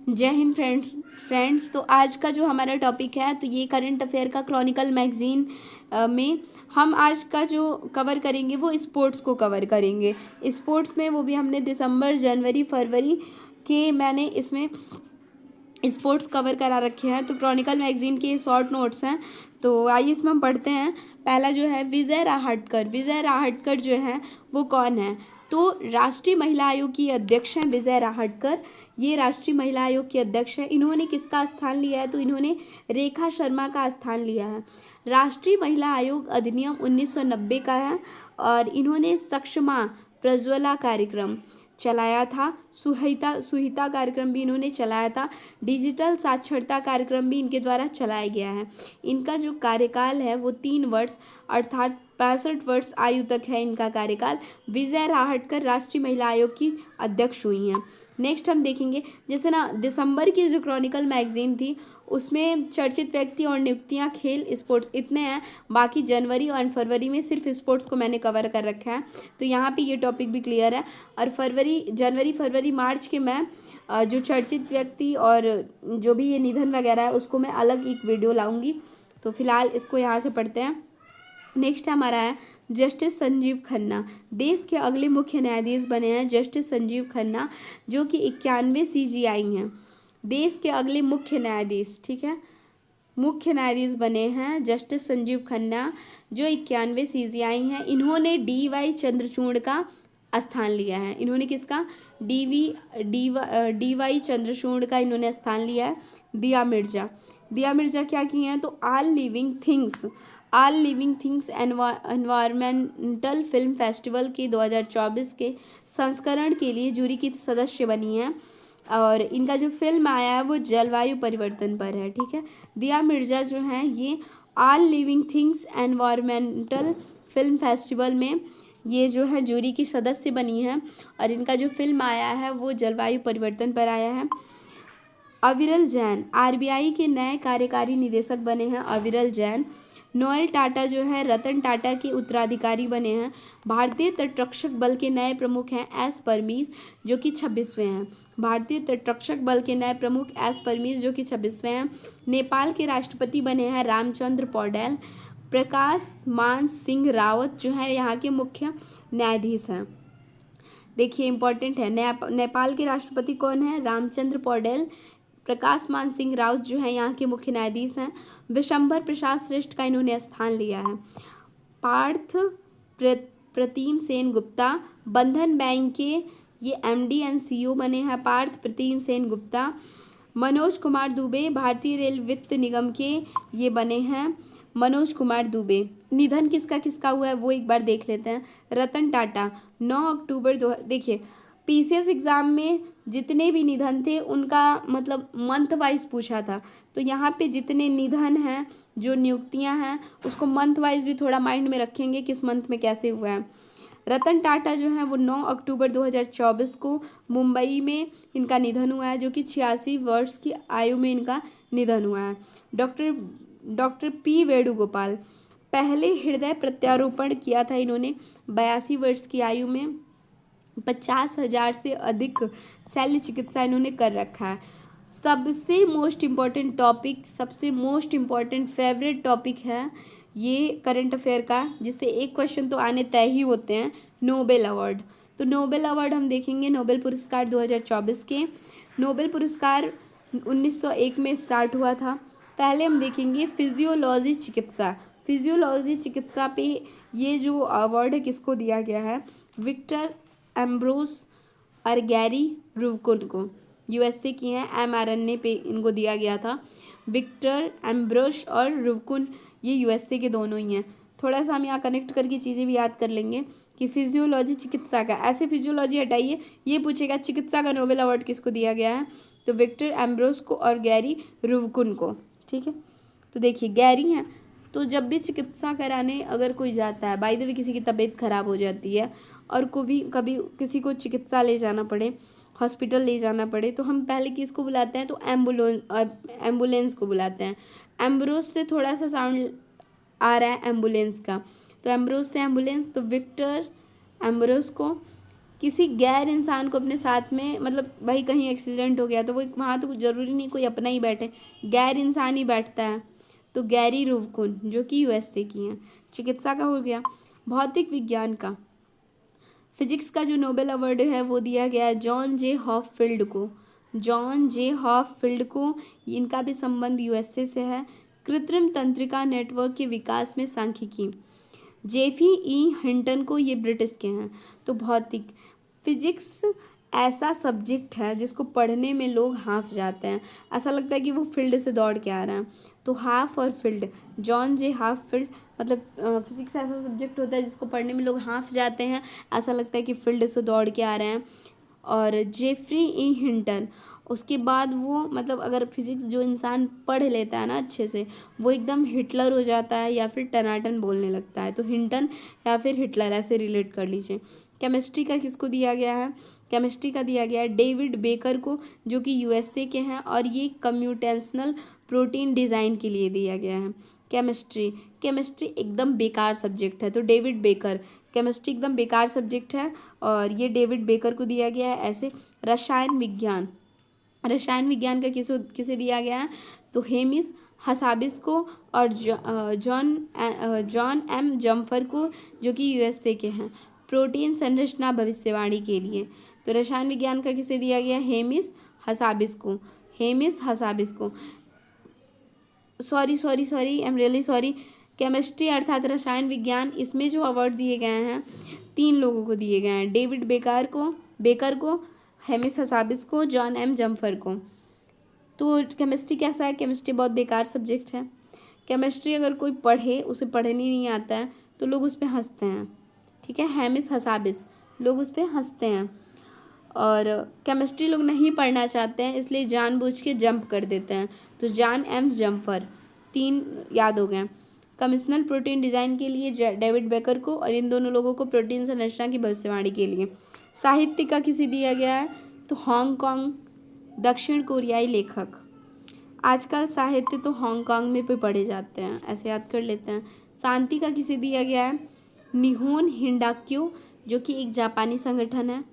जय हिंद फ्रेंड्स। तो आज का जो हमारा टॉपिक है तो ये करंट अफेयर का क्रॉनिकल मैगजीन में हम आज का जो कवर करेंगे वो स्पोर्ट्स को कवर करेंगे। स्पोर्ट्स में वो भी हमने दिसंबर जनवरी फरवरी के मैंने इसमें स्पोर्ट्स कवर करा रखे हैं। तो क्रॉनिकल मैगजीन के शॉर्ट नोट्स हैं, तो आइए इसमें हम पढ़ते हैं। पहला जो है विजय राहटकर। विजय राहटकर जो है वो कौन है? तो राष्ट्रीय महिला आयोग की अध्यक्ष हैं विजय राहटकर। ये राष्ट्रीय महिला आयोग के अध्यक्ष हैं। इन्होंने किसका स्थान लिया है? तो इन्होंने रेखा शर्मा का स्थान लिया है। राष्ट्रीय महिला आयोग अधिनियम 1990 का है और इन्होंने सक्षमा प्रज्वला कार्यक्रम चलाया था। सुहिता कार्यक्रम भी इन्होंने चलाया था। डिजिटल साक्षरता कार्यक्रम भी इनके द्वारा चलाया गया है। इनका जो कार्यकाल है वो 3 वर्ष अर्थात 65 वर्ष आयु तक है इनका कार्यकाल। विजय राहटकर राष्ट्रीय महिला आयोग की अध्यक्ष हुई हैं। नेक्स्ट हम देखेंगे, जैसे ना दिसंबर की जो क्रॉनिकल मैगजीन थी उसमें चर्चित व्यक्ति और नियुक्तियां, खेल, स्पोर्ट्स इतने हैं। बाकी जनवरी और फरवरी में सिर्फ स्पोर्ट्स को मैंने कवर कर रखा है, तो यहाँ पे ये टॉपिक भी क्लियर है। और जनवरी फरवरी मार्च के मैं जो चर्चित व्यक्ति और जो भी ये निधन वगैरह है उसको मैं अलग एक वीडियो लाऊंगी। तो फिलहाल इसको यहाँ से पढ़ते हैं। नेक्स्ट हमारा है जस्टिस संजीव खन्ना। देश के अगले मुख्य न्यायाधीश बने हैं जस्टिस संजीव खन्ना, जो कि 91 CGI हैं। देश के अगले मुख्य न्यायाधीश, ठीक है, मुख्य न्यायाधीश बने हैं जस्टिस संजीव खन्ना, जो 91 CGI हैं। इन्होंने DY चंद्रचूड़ का स्थान लिया है। इन्होंने किसका? DY चंद्रचूड़ का इन्होंने स्थान लिया है। दिया मिर्जा क्या की हैं? तो all living things environmental film festival के 2024 के संस्करण के लिए जूरी की सदस्य बनी हैं। और इनका जो फिल्म आया है वो जलवायु परिवर्तन पर है, ठीक है। दिया मिर्जा जो हैं ये all living things environmental film festival में ये जो है जूरी की सदस्य बनी हैं और इनका जो फिल्म आया है वो जलवायु परिवर्तन पर आया है। अविरल जैन RBI के नए कार्यकारी निदेशक बने हैं। अविरल जैन। नोएल टाटा जो है रतन टाटा के उत्तराधिकारी बने हैं। भारतीय तटरक्षक बल के नए प्रमुख हैं एस परमीज, जो कि 26वें हैं। भारतीय तटरक्षक बल के नए प्रमुख एस परमीज, जो कि 26वें हैं। नेपाल के राष्ट्रपति बने हैं रामचंद्र पौडेल। प्रकाश मान सिंह रावत जो है यहाँ के मुख्य न्यायाधीश हैं। देखिए इंपॉर्टेंट है, नेपाल के राष्ट्रपति कौन है? रामचंद्र पौडेल। प्रकाश मान सिंह राउत जो है यहाँ के मुख्य न्यायाधीश हैं। विशंबर प्रसाद श्रेष्ठ का इन्होंने स्थान लिया है। पार्थ प्रतिम सेन गुप्ता बंधन बैंक के ये MD एंड CEO बने हैं। पार्थ प्रतिम सेन गुप्ता। मनोज कुमार दुबे भारतीय रेल वित्त निगम के ये बने हैं। मनोज कुमार दुबे। निधन किसका किसका हुआ है वो एक बार देख लेते हैं। रतन टाटा 9 अक्टूबर देखिए PCS एग्ज़ाम में जितने भी निधन थे उनका मतलब मंथ वाइज पूछा था, तो यहाँ पे जितने निधन हैं, जो नियुक्तियाँ हैं, उसको मंथ वाइज भी थोड़ा माइंड में रखेंगे किस मंथ में कैसे हुआ है। रतन टाटा जो है वो 9 अक्टूबर 2024 को मुंबई में इनका निधन हुआ है, जो कि 86 वर्ष की आयु में इनका निधन हुआ है। डॉक्टर P वेणुगोपाल पहले हृदय प्रत्यारोपण किया था इन्होंने 82 वर्ष की आयु में। 50,000 से अधिक शल्य चिकित्सा इन्होंने कर रखा है। सबसे मोस्ट इम्पॉर्टेंट फेवरेट टॉपिक है ये करंट अफेयर का, जिससे एक क्वेश्चन तो आने तय ही होते हैं, नोबेल अवार्ड। तो नोबेल अवार्ड हम देखेंगे। नोबेल पुरस्कार 2024 के। नोबेल पुरस्कार 1901 में स्टार्ट हुआ था। पहले हम देखेंगे फिजियोलॉजी चिकित्सा पे ये जो अवार्ड है किसको दिया गया है? विक्टर एम्ब्रोस और गैरी रुवकुन को। USA की हैं, mRNA पे इनको दिया गया था। विक्टर एम्ब्रोस और रुवकुन ये USA के दोनों ही हैं। थोड़ा सा हम यहाँ कनेक्ट करके चीज़ें भी याद कर लेंगे कि फिजियोलॉजी चिकित्सा का, ऐसे फिजियोलॉजी हटाइए, ये पूछेगा चिकित्सा का नोबेल अवार्ड किसको दिया गया है? तो विक्टर एम्ब्रोस को और गैरी रुवकुन को, ठीक है। तो देखिए गैरी हैं, तो जब भी चिकित्सा कराने अगर कोई जाता है, बाय द वे किसी की तबीयत खराब हो जाती है और कभी किसी को चिकित्सा ले जाना पड़े, हॉस्पिटल ले जाना पड़े, तो हम पहले किसको बुलाते हैं? तो एम्बुलेंस को बुलाते हैं। एम्ब्रोस से थोड़ा सा साउंड आ रहा है एम्बुलेंस का, तो एम्ब्रोस से एम्बुलेंस, तो विक्टर एम्ब्रोस को किसी गैर इंसान को अपने साथ में, मतलब भाई कहीं एक्सीडेंट हो गया तो वो वहाँ तो ज़रूरी नहीं कोई अपना ही बैठे, गैर इंसान ही बैठता है। तो गैरी रूवकुन जो कि यूएसए की हैं। चिकित्सा का हो गया। भौतिक विज्ञान का, फिजिक्स का जो नोबेल अवार्ड है वो दिया गया है जॉन जे हॉपफील्ड को। जॉन जे हॉपफील्ड को, इनका भी संबंध यूएसए से है। कृत्रिम तंत्रिका नेटवर्क के विकास में सांख्यिकी, जेफी ई हिंटन को, ये ब्रिटिश के हैं। तो भौतिक, फिजिक्स ऐसा सब्जेक्ट है जिसको पढ़ने में लोग हाफ जाते हैं, ऐसा लगता है कि वो फील्ड से दौड़ के आ रहे हैं। तो हाफ और फील्ड, जॉन जे हॉपफील्ड, मतलब फिजिक्स ऐसा सब्जेक्ट होता है जिसको पढ़ने में लोग हाफ जाते हैं, ऐसा लगता है कि फील्ड से दौड़ के आ रहे हैं। और जेफरी ई हिंटन, उसके बाद वो, मतलब अगर फिजिक्स जो इंसान पढ़ लेता है ना अच्छे से, वो एकदम हिटलर हो जाता है या फिर टनाटन बोलने लगता है। तो हिंटन या फिर हिटलर ऐसे रिलेट कर लीजिए। केमिस्ट्री का किसको दिया गया है? केमिस्ट्री का दिया गया है डेविड बेकर को, जो कि यूएसए के हैं, और ये कम्प्यूटेशनल प्रोटीन डिज़ाइन के लिए दिया गया है। केमिस्ट्री, केमिस्ट्री एकदम बेकार सब्जेक्ट है, तो डेविड बेकर, केमिस्ट्री एकदम बेकार सब्जेक्ट है और ये डेविड बेकर को दिया गया है ऐसे। रसायन विज्ञान, रसायन विज्ञान का किसे दिया गया है? तो हेमिस हसाबिस को और जॉन एम जम्फर को, जो कि यूएसए के हैं। प्रोटीन संरचना भविष्यवाणी के लिए, तो रसायन विज्ञान का किसे दिया गया? हेमिस हसाबिस को, हेमिस हसाबिस को। Sorry I am really sorry. Chemistry अर्थात रसायन विज्ञान, इसमें जो अवार्ड दिए गए हैं 3 लोगों को दिए गए हैं, डेविड बेकर को, हेमिस हसाबिस को, जॉन एम जम्फर को। तो केमिस्ट्री कैसा है? केमिस्ट्री बहुत बेकार सब्जेक्ट है। केमिस्ट्री अगर कोई पढ़े, उसे पढ़ने नहीं आता है तो लोग उस पर हंसते हैं, ठीक है। हेमिस हसाबिस, लोग उस पर हंसते हैं। और केमिस्ट्री लोग नहीं पढ़ना चाहते हैं, इसलिए जानबूझ के जंप कर देते हैं। तो जॉन एम जम्फर, 3 याद हो गए। कमिश्नल प्रोटीन डिज़ाइन के लिए डेविड बेकर को, और इन दोनों लोगों को प्रोटीन संरचना की भविष्यवाणी के लिए। साहित्य का किसे दिया गया है? तो हांगकांग, दक्षिण कोरियाई लेखक। आजकल साहित्य तो हांगकांग में भी पढ़े जाते हैं, ऐसे याद कर लेते हैं। शांति का किसे दिया गया है? निहोन हिंडाक्यो, जो कि एक जापानी संगठन है,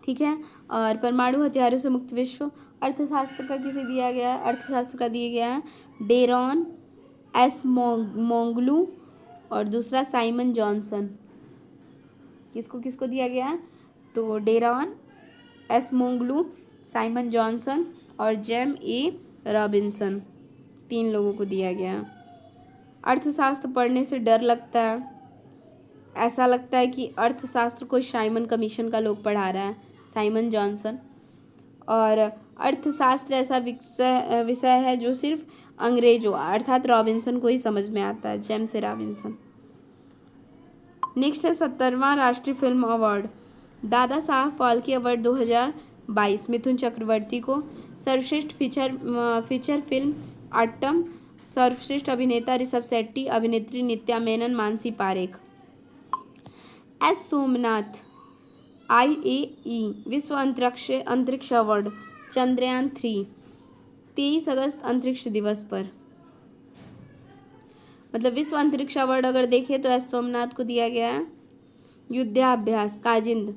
ठीक है। और परमाणु हथियारों से मुक्त विश्व। अर्थशास्त्र का किसे दिया गया है? अर्थशास्त्र का दिया गया है डेरॉन एस मोंगलू और दूसरा साइमन जॉनसन। किसको किसको दिया गया है? तो डेरॉन एस मोंगलू, साइमन जॉनसन और जेम ए रॉबिन्सन, 3 लोगों को दिया गया है। अर्थशास्त्र पढ़ने से डर लगता है, ऐसा लगता है कि अर्थशास्त्र को साइमन कमीशन का लोग पढ़ा रहा है, साइमन जॉनसन। और अर्थशास्त्र ऐसा विषय है जो सिर्फ अंग्रेजों अर्थात रॉबिन्सन को ही समझ में आता है, जेम्स ए रॉबिन्सन। नेक्स्ट है 70वां राष्ट्रीय film award, Dada Saheb Phalke award 2022 Mithun Chakraborty को। सर्वश्रेष्ठ फीचर फिल्म आट्टम, सर्वश्रेष्ठ अभिनेता ऋषभ शेट्टी, अभिनेत्री नित्या मेनन, मानसी पारेख। एस सोमनाथ IAE विश्व अंतरिक्ष अवार्ड चंद्रयान 3, 23 अगस्त अंतरिक्ष दिवस पर। मतलब विश्व अंतरिक्ष अवार्ड अगर देखें तो एस सोमनाथ को दिया गया है। युद्धाभ्यास काजिंद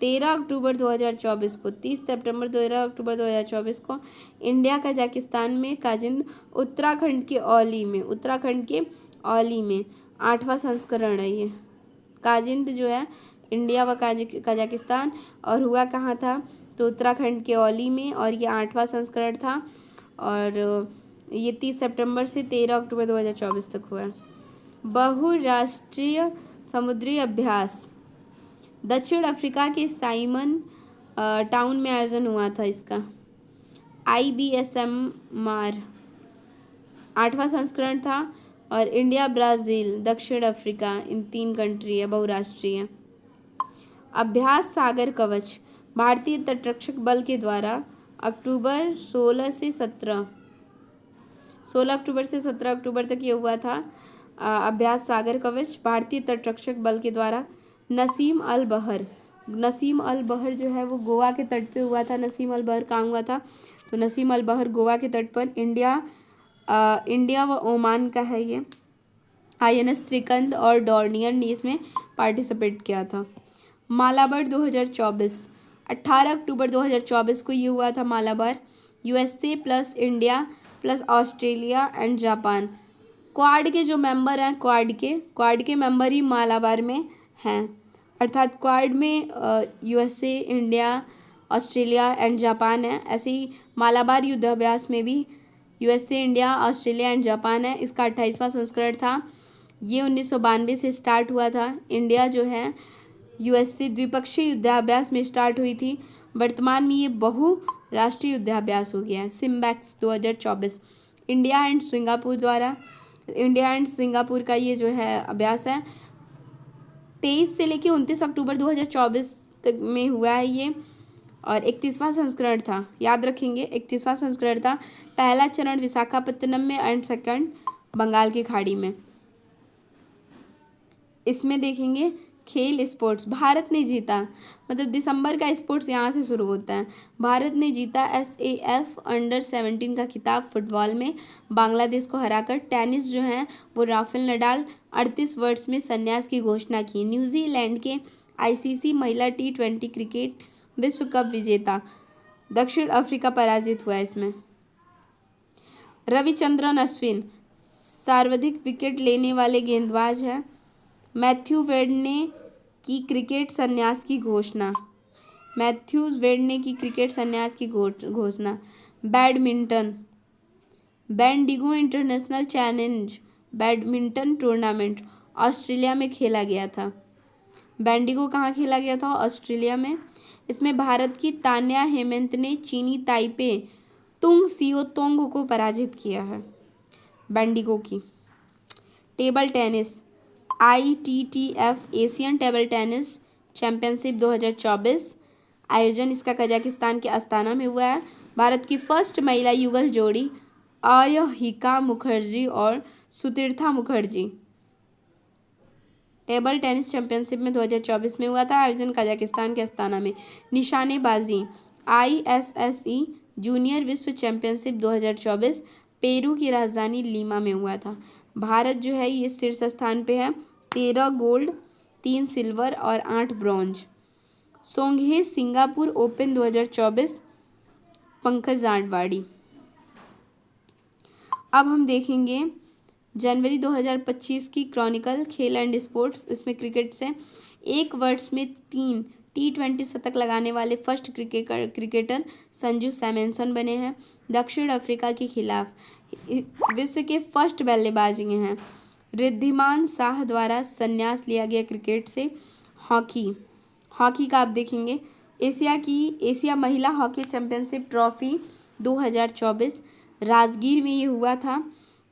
13 अक्टूबर 2024 को, 13 अक्टूबर 2024 को इंडिया कजाकिस्तान में काजिंद, उत्तराखंड के औली में 8वां संस्करण है ये। काजिंद जो है इंडिया व कजाकिस्तान, और हुआ कहाँ था? तो उत्तराखंड के औली में, और ये 8वां संस्करण था, और ये 30 सितंबर से 13 अक्टूबर 2024 तक हुआ है। बहुराष्ट्रीय समुद्री अभ्यास दक्षिण अफ्रीका के साइमन टाउन में आयोजन हुआ था इसका। IBSMR 8वां संस्करण था, और इंडिया, ब्राज़ील, दक्षिण अफ्रीका, इन 3 कंट्री है बहुराष्ट्रीय। अभ्यास सागर कवच भारतीय तटरक्षक बल के द्वारा अक्टूबर 16 अक्टूबर से 17 अक्टूबर तक ये हुआ था। अभ्यास सागर कवच भारतीय तटरक्षक बल के द्वारा। नसीम अल बहर जो है वो गोवा के तट पे हुआ था। नसीम अल बहर कहाँ हुआ था? तो नसीम अल बहर गोवा के तट पर, इंडिया व ओमान का है ये। INS त्रिकंद और डॉर्नियर ने इसमें पार्टिसिपेट किया था। मालाबार 2024, 18 अक्टूबर 2024 को ये हुआ था Malabar. USA plus India plus Australia and Japan, quad के जो मेंबर हैं, क्वाड के मेंबर ही मालाबार में हैं। अर्थात क्वाड में USA, India, Australia and Japan है। ऐसे ही मालाबार युद्धाभ्यास में भी USA, India, Australia and Japan है। इसका 28वां संस्करण था। ये 1992 से स्टार्ट हुआ था। इंडिया जो है यूएसए द्विपक्षीय युद्धाभ्यास में स्टार्ट हुई थी। वर्तमान में ये बहुराष्ट्रीय युद्धाभ्यास हो गया है। सिम्बैक्स 2024 इंडिया एंड सिंगापुर का ये जो है अभ्यास है। 23 से लेकर 29 अक्टूबर 2024 तक में हुआ है ये, और 31वां संस्करण था। याद रखेंगे 31वां संस्करण था। पहला चरण विशाखापत्तनम में एंड सेकंड बंगाल की खाड़ी में। इसमें देखेंगे खेल स्पोर्ट्स, भारत ने जीता, मतलब दिसंबर का स्पोर्ट्स यहाँ से शुरू होता है। भारत ने जीता SAF अंडर-17 का खिताब फुटबॉल में बांग्लादेश को हराकर। टेनिस जो है वो राफेल नडाल 38 वर्ष में संन्यास की घोषणा की। न्यूजीलैंड के ICC महिला T20 क्रिकेट विश्व कप विजेता दक्षिण अफ्रीका पराजित हुआ इसमें। रविचंद्रन अश्विन सर्वाधिक विकेट लेने वाले गेंदबाज हैं। मैथ्यू वेड ने की क्रिकेट संन्यास की घोषणा। Badminton, Bendigo international challenge badminton tournament Australia में खेला गया था। बेंडिगो कहाँ खेला गया था? ऑस्ट्रेलिया में। इसमें भारत की तान्या हेमंत ने चीनी ताइपे तुंग सियोतोंग को पराजित किया है। बेंडिगो की। Table tennis, ITTF Asian table tennis championship 2024, आयोजन इसका कजाकिस्तान के अस्ताना में हुआ है। भारत की फर्स्ट महिला युगल जोड़ी अयहिका मुखर्जी और Sutirtha Mukherjee table tennis championship में 2024 में हुआ था। आयोजन कजाकिस्तान के अस्ताना में। निशानेबाजी, ISSE जूनियर विश्व चैंपियनशिप 2024 पेरू की राजधानी लीमा में हुआ था। भारत जो है ये शीर्ष स्थान पे है, 13 गोल्ड, 3 सिल्वर और 8 ब्रॉन्ज। सोंगहे सिंगापुर ओपन 2024 पंकज जांडवाड़ी। अब हम देखेंगे जनवरी 2025 की क्रॉनिकल खेल एंड स्पोर्ट्स। इसमें क्रिकेट से एक वर्ष में 3 T20 शतक लगाने वाले फर्स्ट क्रिकेटर संजू सैमसन बने हैं। दक्षिण अफ्रीका के खिलाफ विश्व के फर्स्ट बल्लेबाज ये हैं। रिद्धिमान शाह द्वारा संन्यास लिया गया क्रिकेट से। हॉकी का आप देखेंगे एशिया महिला हॉकी चैंपियनशिप ट्रॉफी 2024 राजगीर में ये हुआ था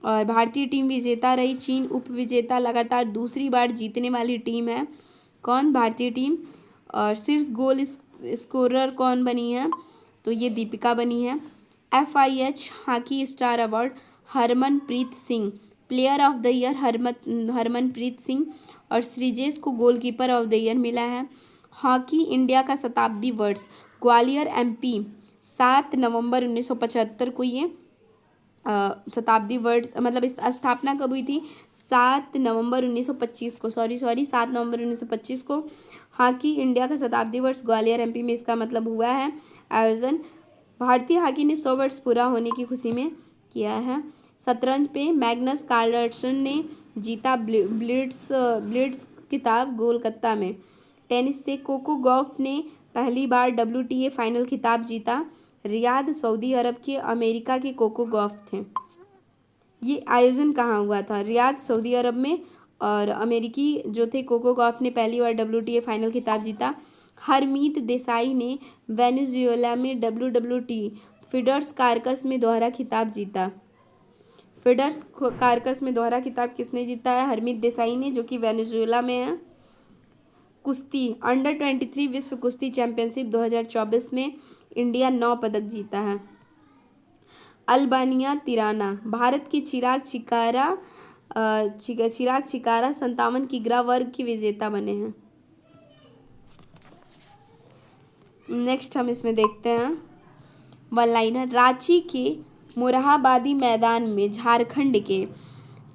और भारतीय टीम विजेता रही। चीन उप विजेता, लगातार दूसरी बार जीतने वाली टीम है। कौन? भारतीय टीम। और शीर्ष गोल स्कोरर कौन बनी है? तो ये दीपिका बनी है। FIH hockey star award Harmanpreet Singh, player of the year Harmanpreet Singh और श्रीजेश को गोलकीपर ऑफ द ईयर मिला है। हॉकी इंडिया का शताब्दी वर्ष ग्वालियर MP 7 नवंबर 1975 को ये शताब्दी वर्ष, मतलब इस स्थापना कब हुई थी? 7 नवंबर 1925 को। 7 नवंबर 1925 को हॉकी इंडिया का शताब्दी वर्ष ग्वालियर MP में इसका मतलब हुआ है। आयोजन भारतीय हॉकी ने 100 वर्ष पूरा होने की खुशी में किया है। शतरंज पे मैग्नस कार्लसन ने जीता ब्लिट्स खिताब कोलकाता में। टेनिस से कोको गॉफ ने पहली बार WTA फाइनल खिताब जीता। रियाद सऊदी अरब के अमेरिका के कोको गॉफ थे। ये आयोजन कहाँ हुआ था? रियाद सऊदी अरब में। और अमेरिकी जो थे कोको गॉफ ने पहली बार WTA फाइनल खिताब जीता। हरमीत देसाई ने वेनेजुएला में WWT फीडर्स कार्कस में दोहरा खिताब जीता। फीडर्स कार्कस में दोहरा खिताब किसने जीता है? हरमीत देसाई ने, जो कि वेनेजुएला में है। कुश्ती अंडर-23 विश्व कुश्ती चैंपियनशिप 2024 में इंडिया 9 पदक जीता है। अल्बानिया तिराना, भारत की चिराग चिकारा 57 किग्रा वर्ग की विजेता बने हैं। नेक्स्ट हम इसमें देखते हैं वन लाइनर। रांची के मोरहाबादी मैदान में झारखंड के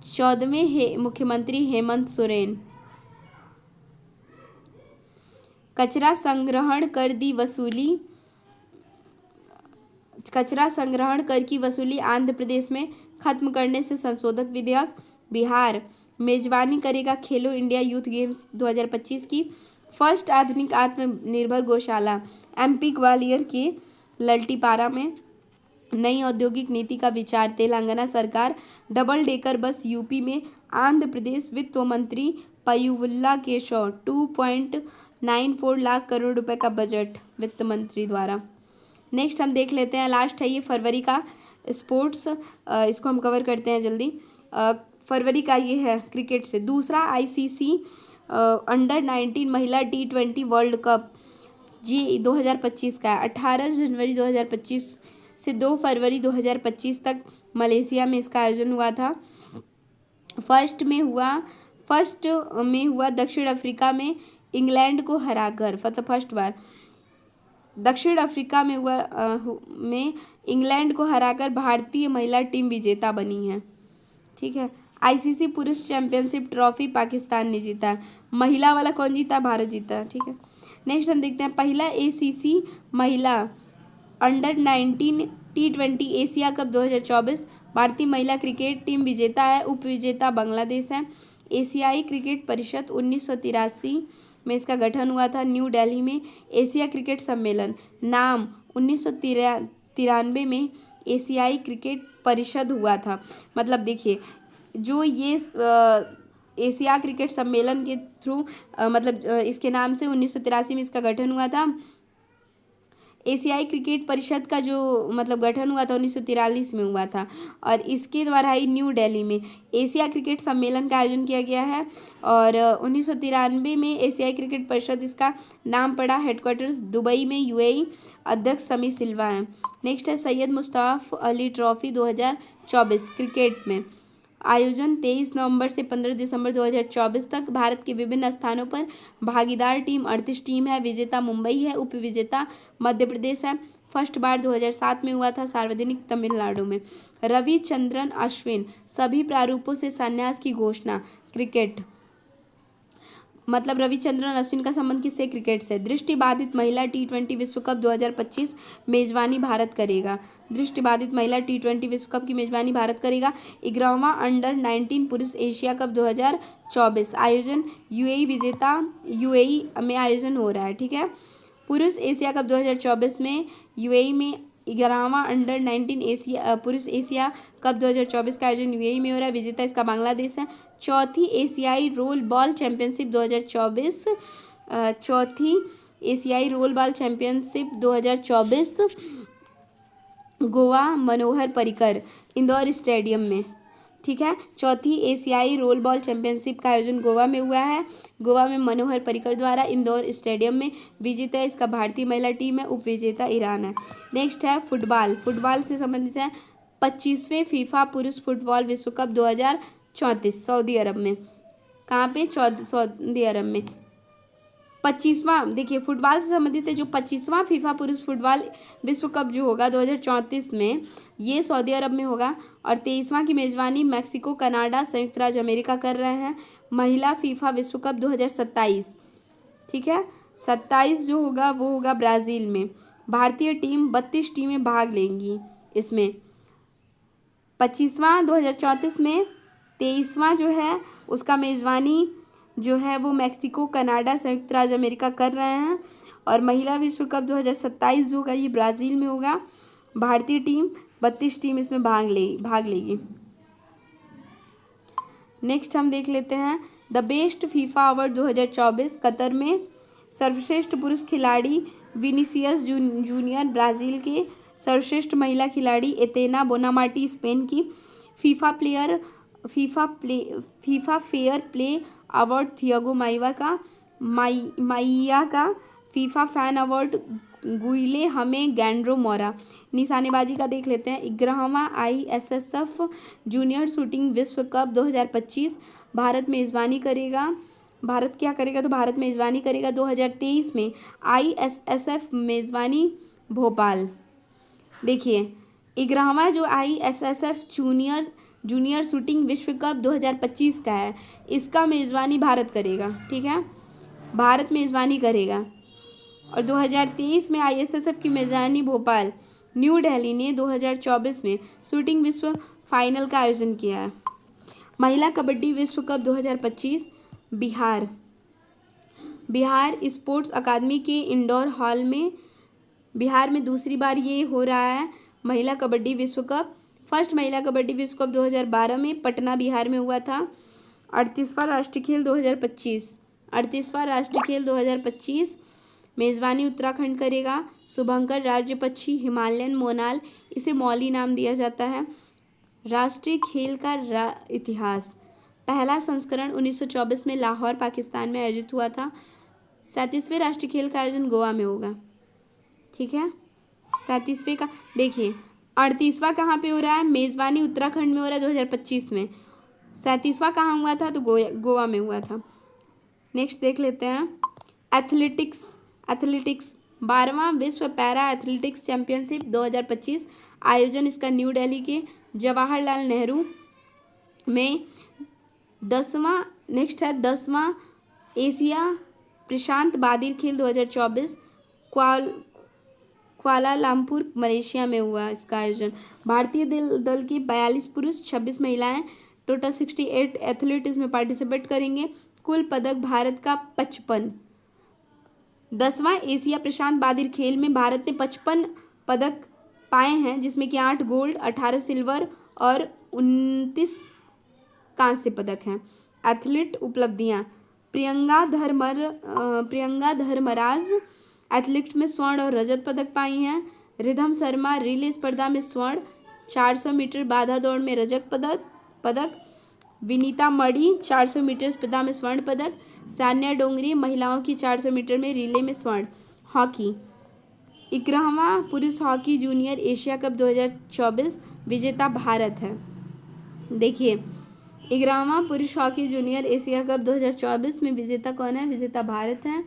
14वें मुख्यमंत्री हेमंत सोरेन कचरा संग्रहण कर दी वसूली, कचरा संग्रहण कर की वसूली आंध्र प्रदेश में खत्म करने से संशोधक विधेयक। बिहार मेजबानी करेगा खेलो इंडिया यूथ गेम्स 2025 की। फर्स्ट आधुनिक आत्मनिर्भर गौशाला एमपी ग्वालियर के लल्टीपारा में। नई औद्योगिक नीति का विचार तेलंगाना सरकार। डबल डेकर बस यूपी में। आंध्र प्रदेश वित्त मंत्री पय्युवल्ला केशव 2.94 लाख करोड़ रुपए का बजट वित्त मंत्री द्वारा। नेक्स्ट हम देख लेते हैं, लास्ट है ये फरवरी का स्पोर्ट्स, इसको हम कवर करते हैं जल्दी। फरवरी का ये है क्रिकेट से दूसरा आईसीसी अंडर 19 महिला T20 वर्ल्ड कप जी 2025 का है। 18 जनवरी 2025 से 2 फरवरी 2025 तक मलेशिया में इसका आयोजन हुआ था। फर्स्ट में हुआ दक्षिण अफ्रीका में इंग्लैंड को हराकर, मतलब फर्स्ट बार दक्षिण अफ्रीका में में इंग्लैंड को हराकर भारतीय महिला टीम विजेता बनी है। ठीक है। आईसीसी पुरुष चैंपियनशिप ट्रॉफी पाकिस्तान ने जीता। महिला वाला कौन जीता? भारत जीता। ठीक है। नेक्स्ट हम देखते हैं पहला एसीसी महिला अंडर 19 T20 एशिया कप 2024 भारतीय महिला क्रिकेट टीम विजेता है। उप विजेता बांग्लादेश है। एशियाई क्रिकेट परिषद 1983 में इसका गठन हुआ था न्यू दिल्ली में। एशिया क्रिकेट सम्मेलन नाम 1993 में एशियाई क्रिकेट परिषद हुआ था। मतलब देखिए जो ये एशिया क्रिकेट सम्मेलन के थ्रू मतलब इसके नाम से 1983 में इसका गठन हुआ था। एशियाई क्रिकेट परिषद का जो मतलब गठन हुआ था 1943 में हुआ था और इसके द्वारा ही न्यू दिल्ली में एशिया क्रिकेट सम्मेलन का आयोजन किया गया है। और 1993 में एशियाई क्रिकेट परिषद इसका नाम पड़ा। हेडक्वार्टर्स दुबई में यूएई। अध्यक्ष समी सिल्वा हैं। नेक्स्ट है सैयद मुश्ताक अली ट्रॉफी 2024 क्रिकेट में आयोजन 23 नवंबर से 15 दिसंबर 2024 तक। भारत के विभिन्न स्थानों पर भागीदार टीम 38 टीम है। विजेता मुंबई है। उप विजेता मध्य प्रदेश है। फर्स्ट बार 2007 में हुआ था सार्वजनिक तमिलनाडु में। रविचंद्रन अश्विन सभी प्रारूपों से संन्यास की घोषणा। क्रिकेट मतलब रविचंद्रन अश्विन का संबंध किससे? क्रिकेट से। दृष्टिबाधित महिला T20 विश्व कप 2025 मेजबानी भारत करेगा। दृष्टिबाधित महिला T20 विश्व कप की मेजबानी भारत करेगा। 11वां अंडर 19 पुरुष एशिया कप 2024 आयोजन यूएई विजेता यूएई में आयोजन हो रहा है। ठीक है। पुरुष एशिया कप 2024 में यूएई में 11वां अंडर 19 एशिया पुरुष एशिया कप 2024 का आयोजन यूएई में हो रहा है। विजेता इसका बांग्लादेश है। चौथी एशियाई रोल बॉल चैंपियनशिप 2024 चौथी एशियाई role ball championship 2024 Goa Manohar Parrikar Indore stadium में। ठीक है। चौथी एशियाई रोल बॉल चैंपियनशिप का आयोजन गोवा में हुआ है। गोवा में मनोहर पर्रिकर द्वारा इंदौर स्टेडियम में। विजेता इसका भारतीय महिला टीम है। उप विजेता ईरान है। नेक्स्ट है फुटबॉल। फुटबॉल से संबंधित है 25वें फीफा पुरुष फुटबॉल विश्व कप 2034 सऊदी अरब में। कहाँ पे? सऊदी अरब में। 25वां देखिए फुटबॉल से संबंधित है जो 25वां फीफा पुरुष फुटबॉल विश्व कप जो होगा 2034 में ये सऊदी अरब में होगा। और 23वां की मेजबानी मैक्सिको कनाडा संयुक्त राज्य अमेरिका कर रहे हैं। महिला फीफा विश्व कप 2027 ठीक है 27 जो होगा वो होगा ब्राज़ील में। भारतीय टीम 32 टीमें भाग लेंगी इसमें। 25वां 2034 में। 23वां जो है उसका मेजबानी जो है वो मैक्सिको कनाडा संयुक्त राज्य अमेरिका कर रहे हैं। और महिला विश्व कप 2027 जो होगा ये ब्राज़ील में होगा। भारतीय टीम 32 टीम इसमें भाग लेगी। नेक्स्ट हम देख लेते हैं the best FIFA award 2024 Qatar में। सर्वश्रेष्ठ पुरुष खिलाड़ी विनीसियस जूनियर ब्राज़ील के। सर्वश्रेष्ठ महिला खिलाड़ी एतेना बोनामाटी स्पेन की। FIFA fair play award Thiago माइया का। फीफा फैन अवार्ड गुइले हमें गैंड्रो मोरा। निशानेबाजी का देख लेते हैं 11वां ISSF जूनियर शूटिंग विश्व कप 2025 भारत मेज़बानी करेगा। भारत क्या करेगा? तो भारत मेज़बानी करेगा 2023 में। ISSF मेज़बानी भोपाल। देखिए 11वां जो ISSF जूनियर शूटिंग विश्व कप 2025 का है इसका मेज़बानी भारत करेगा। ठीक है। भारत मेज़बानी करेगा। और 2023 में ISSF की मेजबानी भोपाल न्यू दिल्ली ने 2024 में शूटिंग विश्व फाइनल का आयोजन किया है। महिला कबड्डी विश्व कप 2025 बिहार स्पोर्ट्स अकादमी के इंडोर हॉल में बिहार में दूसरी बार ये हो रहा है महिला कबड्डी विश्व कप। फर्स्ट महिला कबड्डी विश्व कप 2012 में पटना बिहार में हुआ था। 38वां राष्ट्रीय खेल 2025 मेज़बानी उत्तराखंड करेगा। शुभंकर राज्यपक्षी हिमालयन मोनाल, इसे मौली नाम दिया जाता है। राष्ट्रीय खेल का इतिहास, पहला संस्करण 1924 में लाहौर पाकिस्तान में आयोजित हुआ था। 37वें राष्ट्रीय खेल का आयोजन गोवा में होगा। ठीक है, 37वें का देखिए, 38वां कहाँ पे हो रहा है? मेज़बानी उत्तराखंड में हो रहा है 2025 में। 37वां कहाँ हुआ था? तो गोवा में हुआ था। नेक्स्ट देख लेते हैं एथलेटिक्स 12वां विश्व पैरा एथलेटिक्स चैंपियनशिप 2025 आयोजन इसका न्यू दिल्ली के जवाहरलाल नेहरू में। 10वां एशिया प्रशांत बादिर खेल 2024 क्वालालंपुर मलेशिया में हुआ इसका आयोजन। भारतीय दल की 42 पुरुष 26 महिलाएं टोटल 68 एथलीट इसमें पार्टिसिपेट करेंगे। कुल पदक भारत का 55। 10वां एशिया प्रशांत बादिर खेल में भारत ने 55 पदक पाए हैं, जिसमें कि 8 गोल्ड, 18 सिल्वर और 29 कांस्य पदक हैं। एथलीट उपलब्धियां, प्रियंका धर्मराज एथलीट में स्वर्ण और रजत पदक पाई हैं। रिधम शर्मा रिले स्पर्धा में स्वर्ण, 400 मीटर बाधा दौड़ में रजत पदक। विनीता मड़ी 400 मीटर स्पर्धा में स्वर्ण पदक। सान्या डोंगरी महिलाओं की 400 मीटर में रिले में स्वर्ण। हॉकी, 11वां पुरुष हॉकी जूनियर एशिया कप 2024 विजेता भारत है। देखिए, 11वां पुरुष हॉकी जूनियर एशिया कप 2024 में विजेता कौन है? विजेता भारत है।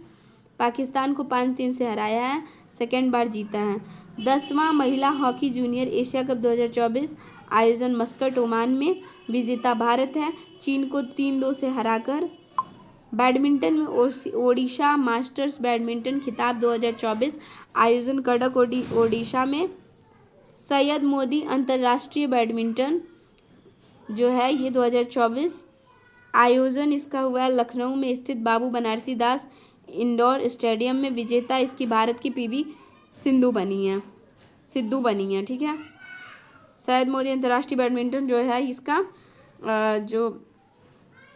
पाकिस्तान को 5-3 से हराया है, सेकेंड बार जीता है। 10वां महिला हॉकी जूनियर एशिया कप 2024 आयोजन मस्कट ओमान में, विजेता भारत है चीन को 3-2 से हराकर। बैडमिंटन में ओडिशा मास्टर्स बैडमिंटन खिताब 2024 आयोजन कटक ओडिशा में। सैयद मोदी अंतर्राष्ट्रीय बैडमिंटन जो है ये 2024 आयोजन इसका हुआ है लखनऊ में स्थित बाबू बनारसी दास इंडोर स्टेडियम में। विजेता इसकी भारत की PV सिंधु बनी है। ठीक है, सैयद मोदी अंतर्राष्ट्रीय बैडमिंटन जो है इसका जो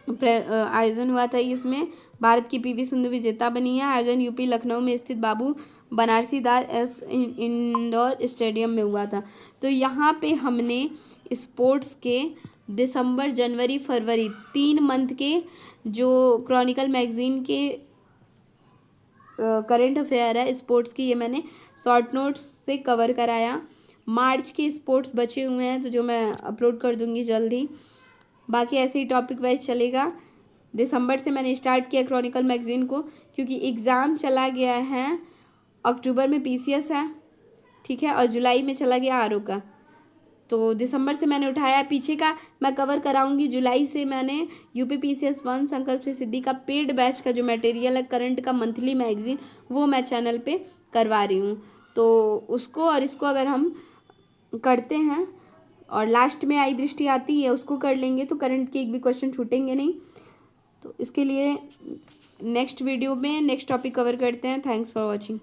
आयोजन हुआ था, इसमें भारत की PV सिंधु विजेता बनी है। आयोजन यूपी लखनऊ में स्थित बाबू बनारसी दास इंडोर स्टेडियम में हुआ था। तो यहाँ पे हमने स्पोर्ट्स के दिसंबर, जनवरी, फरवरी 3 मंथ के जो क्रॉनिकल मैगजीन के करंट अफेयर है स्पोर्ट्स की, ये मैंने शॉर्ट नोट्स से कवर कराया। मार्च के स्पोर्ट्स बचे हुए हैं तो जो मैं अपलोड कर दूंगी जल्दी। बाकी ऐसे ही टॉपिक वाइज चलेगा। दिसंबर से मैंने स्टार्ट किया क्रॉनिकल मैगजीन को, क्योंकि एग्ज़ाम चला गया है। अक्टूबर में PCS है, ठीक है, और जुलाई में चला गया RO का। तो दिसंबर से मैंने उठाया, पीछे का मैं कवर कराऊंगी। जुलाई से मैंने UP PCS 1 संकल्प से सिद्धि का पेड बैच का जो मटेरियल है करंट का मंथली मैगजीन, वो मैं चैनल पे करवा रही हूँ। तो उसको और इसको अगर हम करते हैं और लास्ट में आई दृष्टि आती है उसको कर लेंगे तो करंट के एक भी क्वेश्चन छूटेंगे नहीं। तो इसके लिए नेक्स्ट वीडियो में नेक्स्ट टॉपिक कवर करते हैं। Thanks for watching.